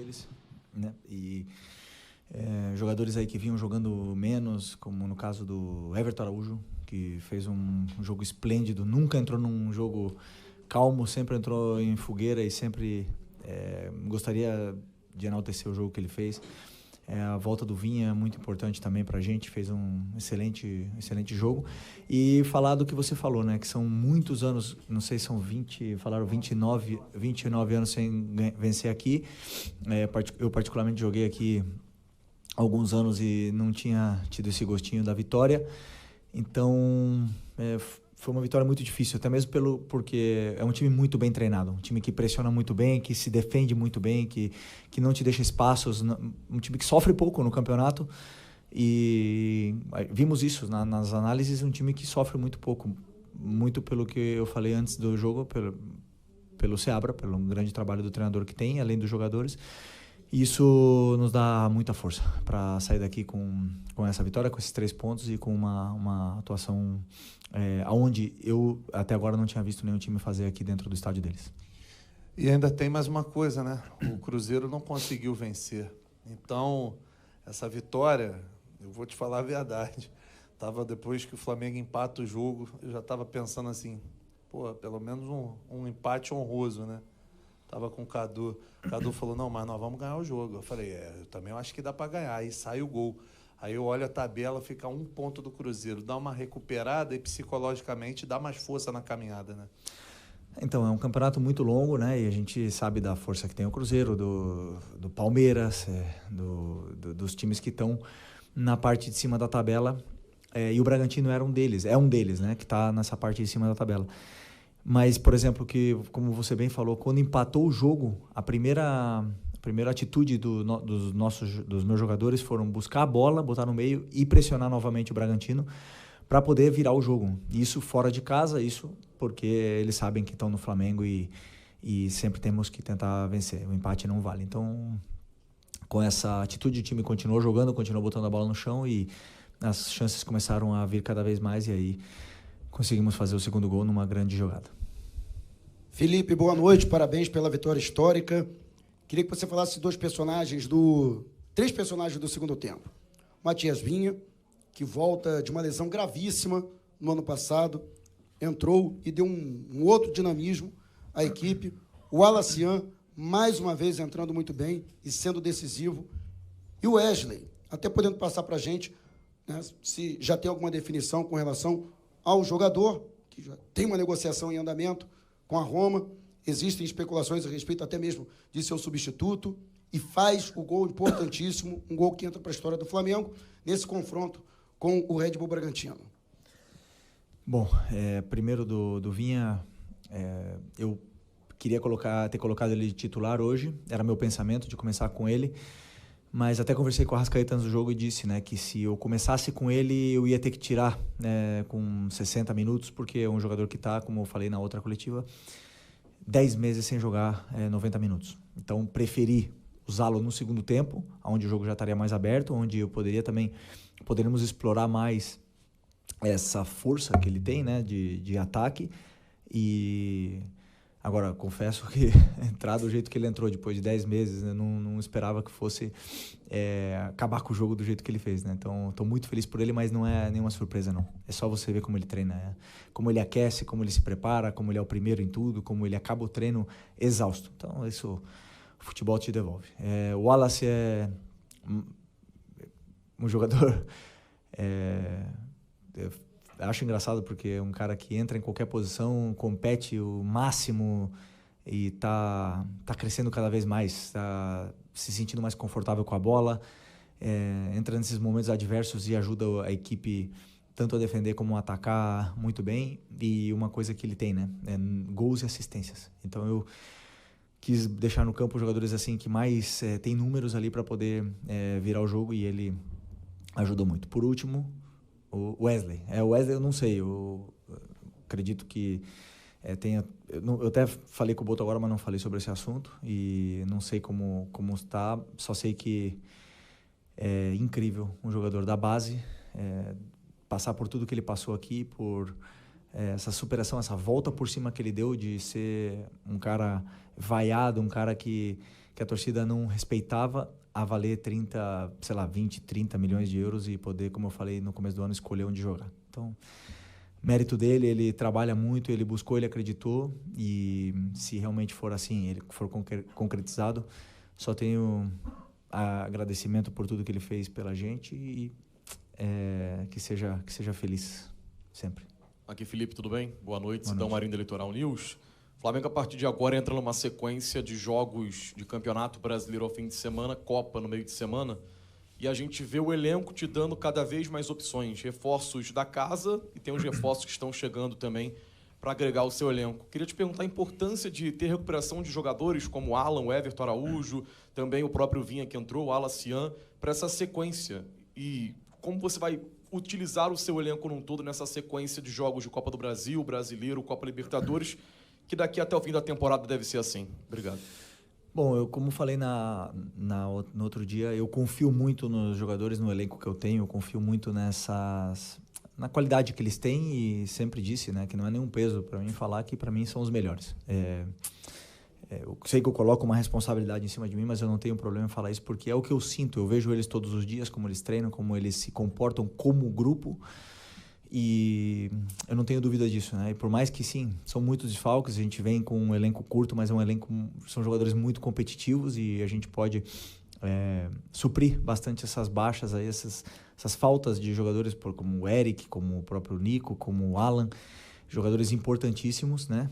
deles, né? E jogadores aí que vinham jogando menos, como no caso do Everton Araújo, que fez um jogo esplêndido, nunca entrou num jogo calmo, sempre entrou em fogueira e sempre gostaria de enaltecer o jogo que ele fez. A volta do Vinha é muito importante também pra gente, fez um excelente jogo. E falar do que você falou, né, que são muitos anos, não sei se são 29 anos sem vencer aqui. Eu particularmente joguei aqui alguns anos e não tinha tido esse gostinho da vitória. Então, foi uma vitória muito difícil, até mesmo porque é um time muito bem treinado, um time que pressiona muito bem, que se defende muito bem, que não te deixa espaços, um time que sofre pouco no campeonato. E vimos isso nas análises, um time que sofre muito pouco, muito pelo que eu falei antes do jogo, pelo Seabra, pelo grande trabalho do treinador que tem, além dos jogadores. Isso nos dá muita força para sair daqui com essa vitória, com esses 3 pontos e com uma atuação aonde eu até agora não tinha visto nenhum time fazer aqui dentro do estádio deles. E ainda tem mais uma coisa, né? O Cruzeiro não conseguiu vencer. Então, essa vitória, eu vou te falar a verdade, depois que o Flamengo empata o jogo, eu já estava pensando assim, pelo menos um empate honroso, né? Tava com o Cadu. O Cadu falou, não, mas nós vamos ganhar o jogo. Eu falei, eu também acho que dá para ganhar. Aí sai o gol. Aí eu olho a tabela, fica 1 ponto do Cruzeiro. Dá uma recuperada e psicologicamente dá mais força na caminhada, né? Então, é um campeonato muito longo, né? E a gente sabe da força que tem o Cruzeiro, do Palmeiras, dos times que estão na parte de cima da tabela. E o Bragantino é um deles, né? Que está nessa parte de cima da tabela. Mas, por exemplo, como você bem falou, quando empatou o jogo, a primeira atitude dos meus jogadores foram buscar a bola, botar no meio e pressionar novamente o Bragantino para poder virar o jogo. Isso fora de casa, isso porque eles sabem que estão no Flamengo e sempre temos que tentar vencer. O empate não vale. Então, com essa atitude, o time continuou jogando, continuou botando a bola no chão e as chances começaram a vir cada vez mais e aí conseguimos fazer o segundo gol numa grande jogada. Felipe, boa noite, parabéns pela vitória histórica. Queria que você falasse 3 personagens do segundo tempo. Matias Vinha, que volta de uma lesão gravíssima no ano passado, entrou e deu um outro dinamismo à equipe. O Alacian, mais uma vez, entrando muito bem e sendo decisivo. E o Wesley, até podendo passar para a gente, né, se já tem alguma definição com relação ao jogador, que já tem uma negociação em andamento com a Roma, existem especulações a respeito até mesmo de seu substituto, e faz o gol importantíssimo, um gol que entra para a história do Flamengo, nesse confronto com o Red Bull Bragantino. Bom, primeiro do Vinha, eu queria ter colocado ele de titular hoje, era meu pensamento de começar com ele, mas até conversei com o Arrascaeta antes do jogo e disse, né, que se eu começasse com ele, eu ia ter que tirar com 60 minutos, porque é um jogador que está, como eu falei na outra coletiva, 10 meses sem jogar 90 minutos. Então, preferi usá-lo no segundo tempo, onde o jogo já estaria mais aberto, onde poderíamos explorar mais essa força que ele tem, né, de ataque. E agora, confesso que entrar do jeito que ele entrou depois de 10 meses, né, não esperava que fosse acabar com o jogo do jeito que ele fez, né? Então, estou muito feliz por ele, mas não é nenhuma surpresa, não. É só você ver como ele treina, como ele aquece, como ele se prepara, como ele é o primeiro em tudo, como ele acaba o treino exausto. Então, isso o futebol te devolve. O Wallace é um jogador... Eu acho engraçado porque é um cara que entra em qualquer posição, compete o máximo e tá crescendo cada vez mais, tá se sentindo mais confortável com a bola, entra nesses momentos adversos e ajuda a equipe tanto a defender como a atacar muito bem. E uma coisa que ele tem, né, gols e assistências. Então eu quis deixar no campo jogadores assim que mais tem números ali para poder virar o jogo, e ele ajudou muito. Por último, o Wesley. O Wesley eu não sei, eu acredito que eu até falei com o Boto agora, mas não falei sobre esse assunto e não sei como está, só sei que é incrível um jogador da base, passar por tudo que ele passou aqui, por essa superação, essa volta por cima que ele deu de ser um cara vaiado, um cara que que a torcida não respeitava a valer 30, sei lá, 20, 30 milhões de euros e poder, como eu falei no começo do ano, escolher onde jogar. Então, mérito dele, ele trabalha muito, ele buscou, ele acreditou, e se realmente for assim, ele for concretizado, só tenho agradecimento por tudo que ele fez pela gente e que seja feliz sempre. Aqui, Felipe, tudo bem? Boa noite, Boa Sidão noite. Marinho da Litoral News. O Flamengo, a partir de agora, entra numa sequência de jogos de Campeonato Brasileiro ao fim de semana, Copa no meio de semana, e a gente vê o elenco te dando cada vez mais opções, reforços da casa, e tem os reforços que estão chegando também para agregar o seu elenco. Queria te perguntar a importância de ter recuperação de jogadores como o Alan, o Everton Araújo, também o próprio Vinha que entrou, o Alacian, para essa sequência. E como você vai utilizar o seu elenco num todo nessa sequência de jogos de Copa do Brasil, Brasileiro, Copa Libertadores, que daqui até o fim da temporada deve ser assim. Obrigado. Bom, eu como falei no outro dia, eu confio muito nos jogadores, no elenco que eu tenho, eu confio muito na qualidade que eles têm e sempre disse, né, que não é nenhum peso para mim falar que para mim são os melhores. Eu sei que eu coloco uma responsabilidade em cima de mim, mas eu não tenho problema em falar isso porque é o que eu sinto. Eu vejo eles todos os dias, como eles treinam, como eles se comportam como grupo. E eu não tenho dúvida disso, né? E por mais que sim, são muitos desfalques, a gente vem com um elenco curto, mas são jogadores muito competitivos e a gente pode suprir bastante essas baixas aí, essas faltas de jogadores como o Eric, como o próprio Nico, como o Alan, jogadores importantíssimos, né?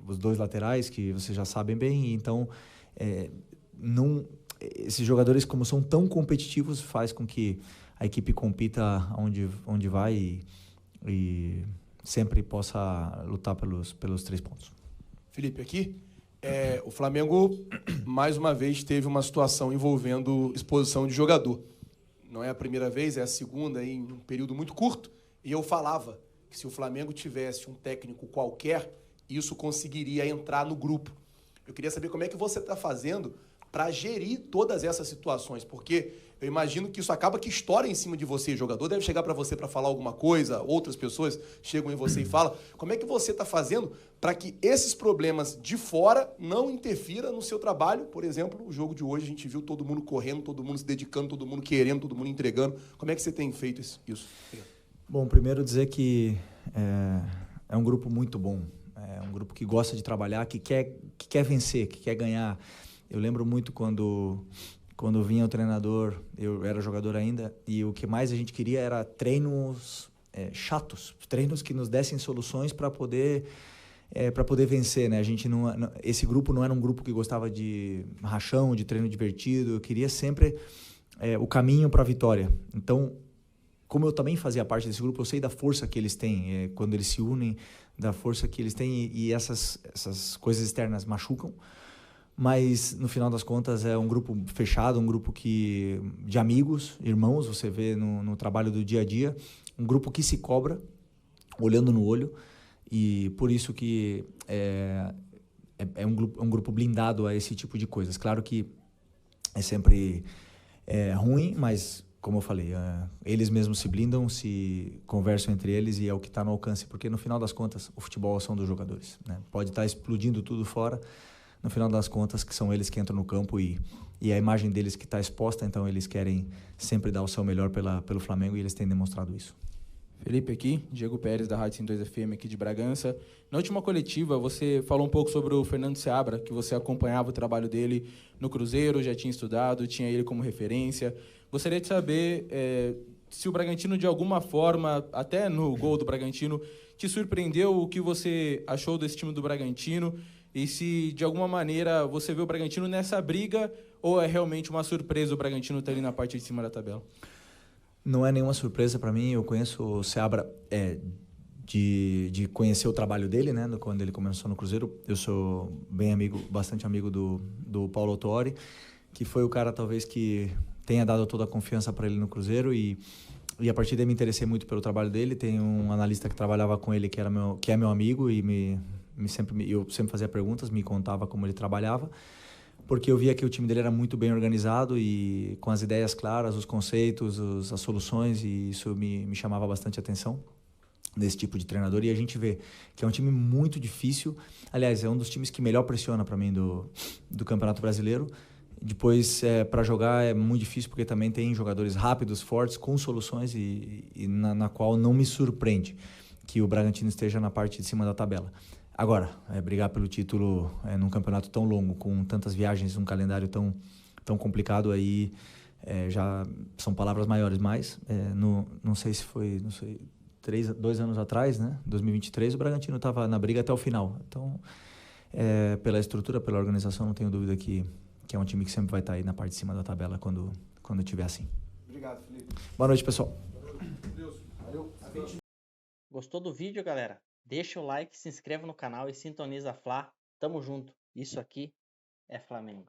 Os dois laterais que vocês já sabem bem, então esses jogadores, como são tão competitivos, faz com que a equipe compita onde vai e sempre possa lutar pelos 3 pontos. Felipe, aqui, o Flamengo, mais uma vez, teve uma situação envolvendo exposição de jogador. Não é a primeira vez, é a segunda, em um período muito curto. E eu falava que se o Flamengo tivesse um técnico qualquer, isso conseguiria entrar no grupo. Eu queria saber como é que você está fazendo para gerir todas essas situações, porque eu imagino que isso acaba que estoura em cima de você. O jogador deve chegar para você para falar alguma coisa, outras pessoas chegam em você e falam. Como é que você está fazendo para que esses problemas de fora não interfiram no seu trabalho? Por exemplo, o jogo de hoje a gente viu todo mundo correndo, todo mundo se dedicando, todo mundo querendo, todo mundo entregando. Como é que você tem feito isso? Bom, primeiro dizer que é um grupo muito bom. É um grupo que gosta de trabalhar, que quer vencer, que quer ganhar. Eu lembro muito quando vinha o treinador, eu era jogador ainda, e o que mais a gente queria era treinos chatos, treinos que nos dessem soluções para poder vencer, né? A gente esse grupo não era um grupo que gostava de rachão, de treino divertido. Eu queria sempre o caminho para a vitória. Então, como eu também fazia parte desse grupo, eu sei da força que eles têm quando eles se unem, da força que eles têm e essas coisas externas machucam. Mas, no final das contas, é um grupo fechado, um grupo de amigos, irmãos, você vê no trabalho do dia a dia, um grupo que se cobra, olhando no olho, e por isso que é um grupo blindado a esse tipo de coisas. Claro que é sempre ruim, mas, como eu falei, eles mesmos se blindam, se conversam entre eles e é o que está no alcance, porque, no final das contas, o futebol são dos jogadores, né? Pode estar explodindo tudo fora, no final das contas, que são eles que entram no campo e a imagem deles que está exposta, então eles querem sempre dar o seu melhor pelo Flamengo e eles têm demonstrado isso. Felipe aqui, Diego Pérez da Rádio 102 FM aqui de Bragança. Na última coletiva, você falou um pouco sobre o Fernando Seabra, que você acompanhava o trabalho dele no Cruzeiro, já tinha estudado, tinha ele como referência. Gostaria de saber se o Bragantino, de alguma forma, até no gol do Bragantino, te surpreendeu, o que você achou desse time do Bragantino, e se, de alguma maneira, você vê o Bragantino nessa briga ou é realmente uma surpresa o Bragantino estar ali na parte de cima da tabela? Não é nenhuma surpresa para mim. Eu conheço o Seabra de conhecer o trabalho dele, né? Quando ele começou no Cruzeiro. Eu sou bastante amigo do Paulo Autuori, que foi o cara talvez que tenha dado toda a confiança para ele no Cruzeiro e a partir daí me interessei muito pelo trabalho dele. Tem um analista que trabalhava com ele que é meu amigo e eu sempre fazia perguntas, me contava como ele trabalhava, porque eu via que o time dele era muito bem organizado e com as ideias claras, os conceitos, as soluções, e isso me chamava bastante atenção. nesse tipo de treinador, e a gente vê que é um time muito difícil. Aliás, é um dos times que melhor pressiona para mim do Campeonato Brasileiro. Depois, para jogar é muito difícil, porque também tem jogadores rápidos, fortes, com soluções, e na qual não me surpreende que o Bragantino esteja na parte de cima da tabela. Agora, brigar pelo título num campeonato tão longo, com tantas viagens, um calendário tão complicado, aí já são palavras maiores, mas não sei se foi, 2 anos atrás, né? 2023, o Bragantino estava na briga até o final. Então, pela estrutura, pela organização, não tenho dúvida que é um time que sempre vai estar aí na parte de cima da tabela quando estiver assim. Obrigado, Felipe. Boa noite, pessoal. Valeu. Gostou do vídeo, galera? Deixa o like, se inscreva no canal e sintoniza a Fla. Tamo junto. Isso aqui é Flamengo.